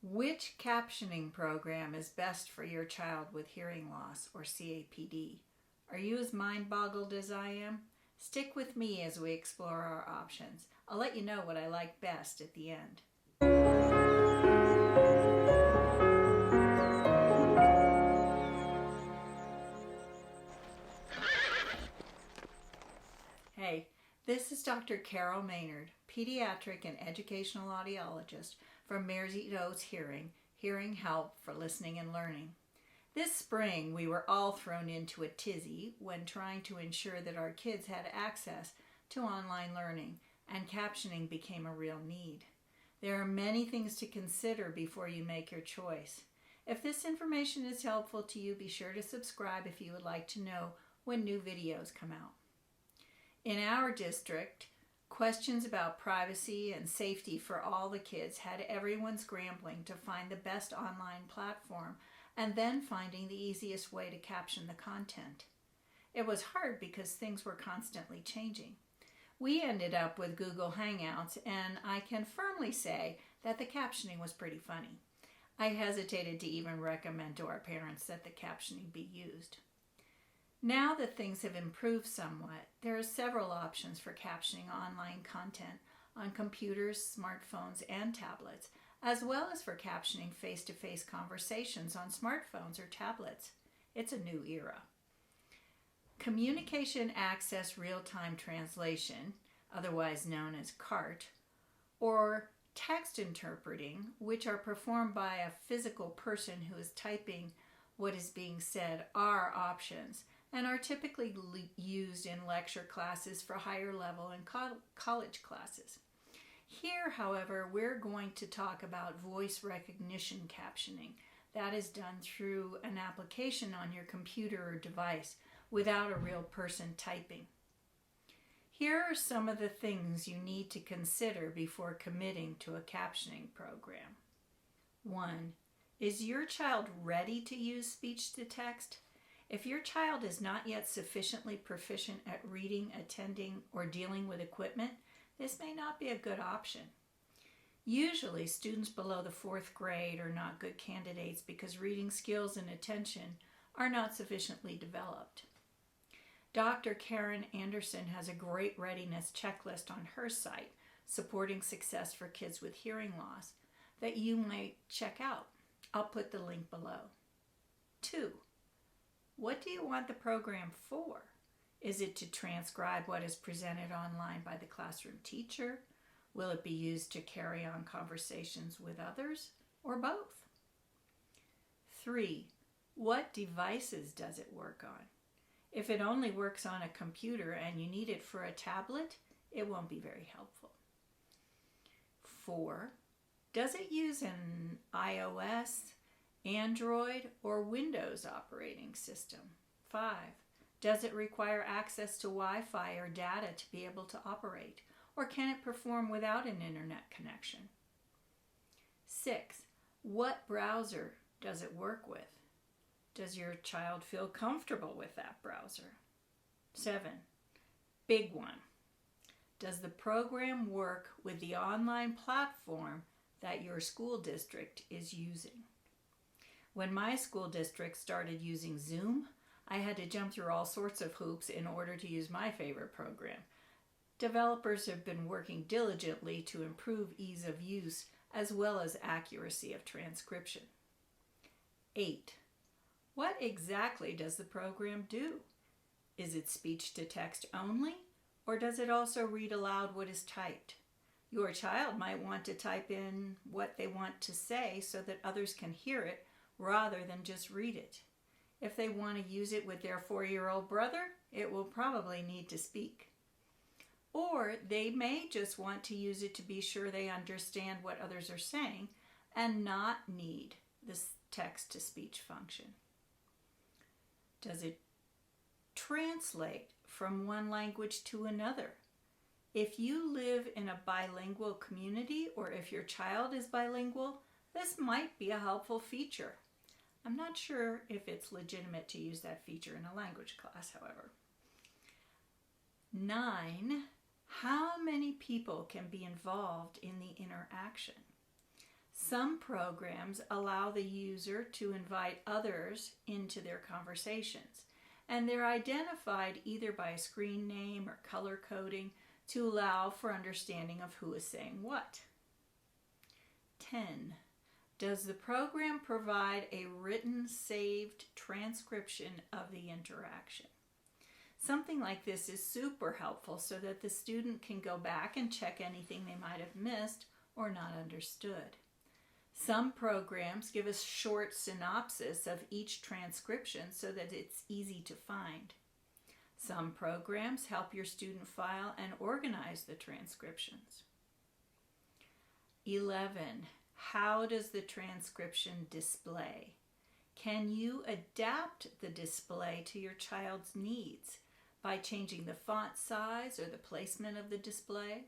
Which captioning program is best for your child with hearing loss or CAPD? Are you as mind-boggled as I am? Stick with me as we explore our options. I'll let you know what I like best at the end. Hey, this is Dr. Carol Maynard, Pediatric and Educational Audiologist from Maynard's Hearing Help for Listening and Learning. This spring, we were all thrown into a tizzy when trying to ensure that our kids had access to online learning, and captioning became a real need. There are many things to consider before you make your choice. If this information is helpful to you, be sure to subscribe if you would like to know when new videos come out. In our district, questions about privacy and safety for all the kids had everyone scrambling to find the best online platform and then finding the easiest way to caption the content. It was hard because things were constantly changing. We ended up with Google Hangouts, and I can firmly say that the captioning was pretty funny. I hesitated to even recommend to our parents that the captioning be used. Now that things have improved somewhat, there are several options for captioning online content on computers, smartphones, and tablets, as well as for captioning face-to-face conversations on smartphones or tablets. It's a new era. Communication Access Real-Time Translation, otherwise known as CART, or text interpreting, which are performed by a physical person who is typing what is being said, are options and are typically used in lecture classes for higher level and college classes. Here, however, we're going to talk about voice recognition captioning. That is done through an application on your computer or device without a real person typing. Here are some of the things you need to consider before committing to a captioning program. 1. Is your child ready to use speech to text? If your child is not yet sufficiently proficient at reading, attending, or dealing with equipment, this may not be a good option. Usually, students below the 4th grade are not good candidates because reading skills and attention are not sufficiently developed. Dr. Karen Anderson has a great readiness checklist on her site, Supporting Success for Kids with Hearing Loss, that you might check out. I'll put the link below. 2. What do you want the program for? Is it to transcribe what is presented online by the classroom teacher? Will it be used to carry on conversations with others, or both? 3. What devices does it work on? If it only works on a computer and you need it for a tablet, it won't be very helpful. 4. Does it use an iOS, Android, or Windows operating system? 5. Does it require access to Wi-Fi or data to be able to operate, or can it perform without an internet connection? 6. What browser does it work with? Does your child feel comfortable with that browser? 7. Big one. Does the program work with the online platform that your school district is using? When my school district started using Zoom, I had to jump through all sorts of hoops in order to use my favorite program. Developers have been working diligently to improve ease of use as well as accuracy of transcription. 8. What exactly does the program do? Is it speech to text only, or does it also read aloud what is typed? Your child might want to type in what they want to say so that others can hear it rather than just read it. If they want to use it with their 4-year-old brother, it will probably need to speak. Or they may just want to use it to be sure they understand what others are saying and not need this text-to-speech function. Does it translate from one language to another? If you live in a bilingual community, or if your child is bilingual, this might be a helpful feature. I'm not sure if it's legitimate to use that feature in a language class, however. 9. How many people can be involved in the interaction? Some programs allow the user to invite others into their conversations, and they're identified either by a screen name or color coding to allow for understanding of who is saying what. 10. Does the program provide a written saved transcription of the interaction? Something like this is super helpful so that the student can go back and check anything they might have missed or not understood. Some programs give a short synopsis of each transcription so that it's easy to find. Some programs help your student file and organize the transcriptions. 11. How does the transcription display? Can you adapt the display to your child's needs by changing the font size or the placement of the display?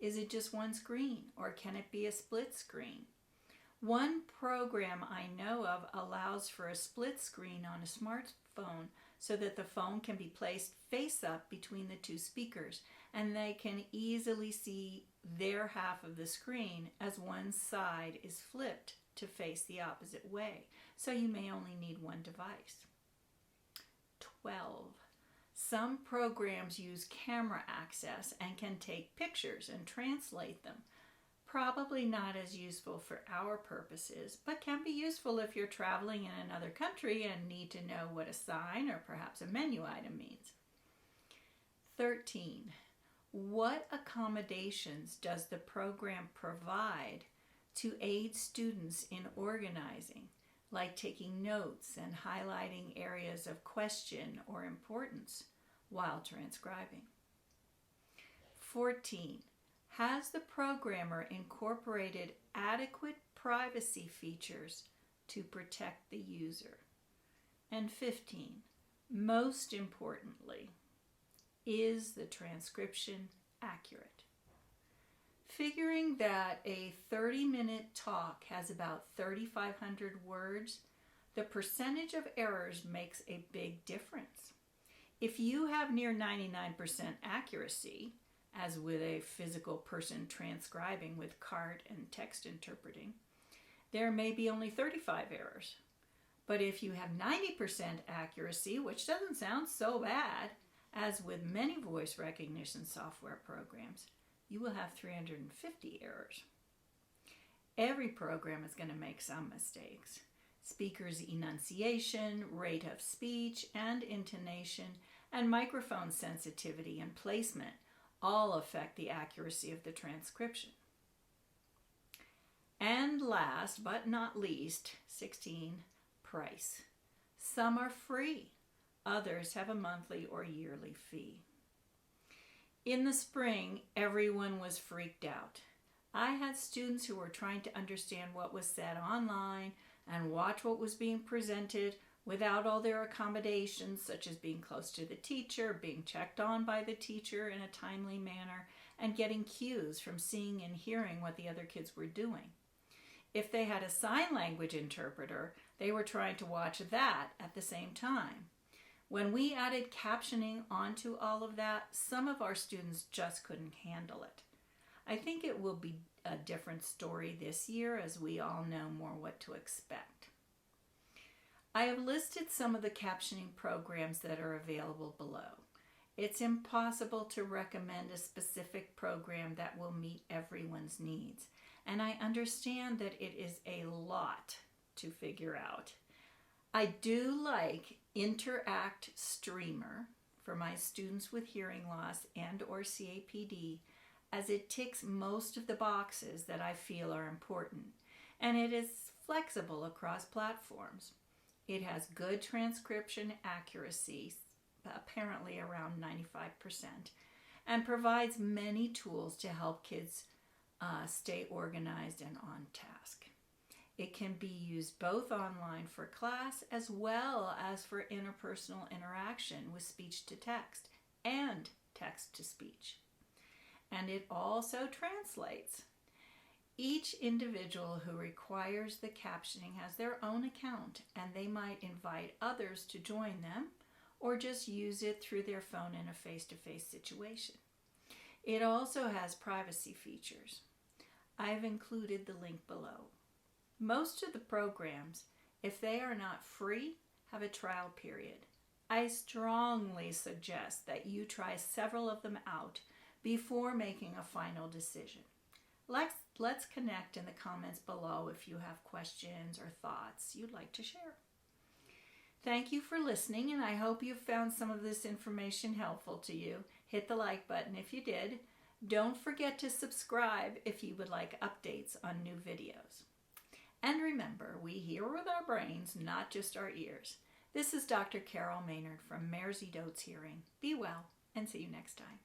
Is it just one screen, or can it be a split screen? One program I know of allows for a split screen on a smartphone so that the phone can be placed face up between the two speakers, and they can easily see their half of the screen as one side is flipped to face the opposite way. So you may only need one device. 12. Some programs use camera access and can take pictures and translate them. Probably not as useful for our purposes, but can be useful if you're traveling in another country and need to know what a sign or perhaps a menu item means. 13. What accommodations does the program provide to aid students in organizing, like taking notes and highlighting areas of question or importance while transcribing? 14. Has the programmer incorporated adequate privacy features to protect the user? And 15. Most importantly, is the transcription accurate? Figuring that a 30-minute talk has about 3,500 words, the percentage of errors makes a big difference. If you have near 99% accuracy, as with a physical person transcribing with cart and text interpreting, there may be only 35 errors. But if you have 90% accuracy, which doesn't sound so bad, as with many voice recognition software programs, you will have 350 errors. Every program is going to make some mistakes. Speaker's enunciation, rate of speech, and intonation, and microphone sensitivity and placement all affect the accuracy of the transcription. And last but not least, 16, price. Some are free. Others have a monthly or yearly fee. In the spring, everyone was freaked out. I had students who were trying to understand what was said online and watch what was being presented without all their accommodations, such as being close to the teacher, being checked on by the teacher in a timely manner, and getting cues from seeing and hearing what the other kids were doing. If they had a sign language interpreter, they were trying to watch that at the same time. When we added captioning onto all of that, some of our students just couldn't handle it. I think it will be a different story this year as we all know more what to expect. I have listed some of the captioning programs that are available below. It's impossible to recommend a specific program that will meet everyone's needs, and I understand that it is a lot to figure out. I do like Interact Streamer for my students with hearing loss and or CAPD, as it ticks most of the boxes that I feel are important, and it is flexible across platforms. It has good transcription accuracy, apparently around 95%, and provides many tools to help kids stay organized and on task. It can be used both online for class as well as for interpersonal interaction with speech to text and text to speech. And it also translates. Each individual who requires the captioning has their own account, and they might invite others to join them or just use it through their phone in a face-to-face situation. It also has privacy features. I have included the link below. Most of the programs, if they are not free, have a trial period. I strongly suggest that you try several of them out before making a final decision. Let's connect in the comments below if you have questions or thoughts you'd like to share. Thank you for listening, and I hope you found some of this information helpful to you. Hit the like button if you did. Don't forget to subscribe if you would like updates on new videos. And remember, we hear with our brains, not just our ears. This is Dr. Carol Maynard from Mares Dotes Hearing. Be well, and see you next time.